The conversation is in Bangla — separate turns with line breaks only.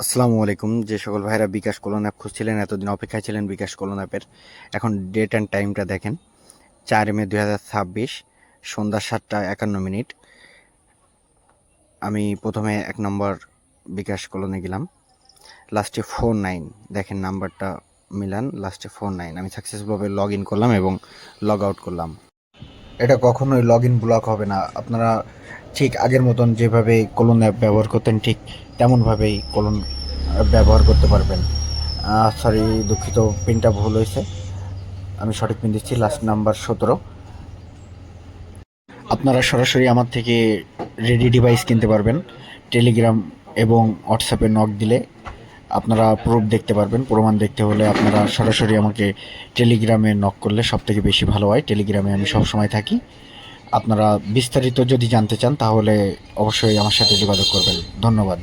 আসসালামু আলাইকুম। যে সকল ভাইরা বিকাশ কোলন অ্যাপ খুঁজছিলেন, এতদিন অপেক্ষায় ছিলেন বিকাশ কোলন অ্যাপের, এখন ডেট অ্যান্ড টাইমটা দেখেন। 4 মে 2026 সন্ধ্যা 7:51। আমি প্রথমে 1 নম্বর বিকাশ কোলনে গেলাম, লাস্টে 49 দেখেন, নাম্বারটা মিলান, লাস্টে 49। আমি সাকসেসফুলভাবে লগ ইন করলাম এবং লগ আউট করলাম। এটা কখনোই লগ ইন ব্লক হবে না। আপনারা ঠিক আগের মতন যেভাবে কোলন অ্যাপ ব্যবহার করতেন, ঠিক তেমনভাবেই কোলন ব্যবহার করতে পারবেন। সরি, দুঃখিত, পিনটা ভুল হয়েছে। আমি সঠিক পিন দিচ্ছি, লাস্ট নাম্বার 17। আপনারা সরাসরি আমার থেকে রেডি ডিভাইস কিনতে পারবেন। টেলিগ্রাম এবং হোয়াটসঅ্যাপে নক দিলে আপনারা প্রুফ দেখতে পারবেন। প্রমাণ দেখতে হলে আপনারা সরাসরি আমাকে টেলিগ্রামে নক করলে সবথেকে বেশি ভালো হয়। টেলিগ্রামে আমি সবসময় থাকি। আপনারা বিস্তারিত যদি জানতে চান তাহলে অবশ্যই আমার সাথে যোগাযোগ করবেন। ধন্যবাদ।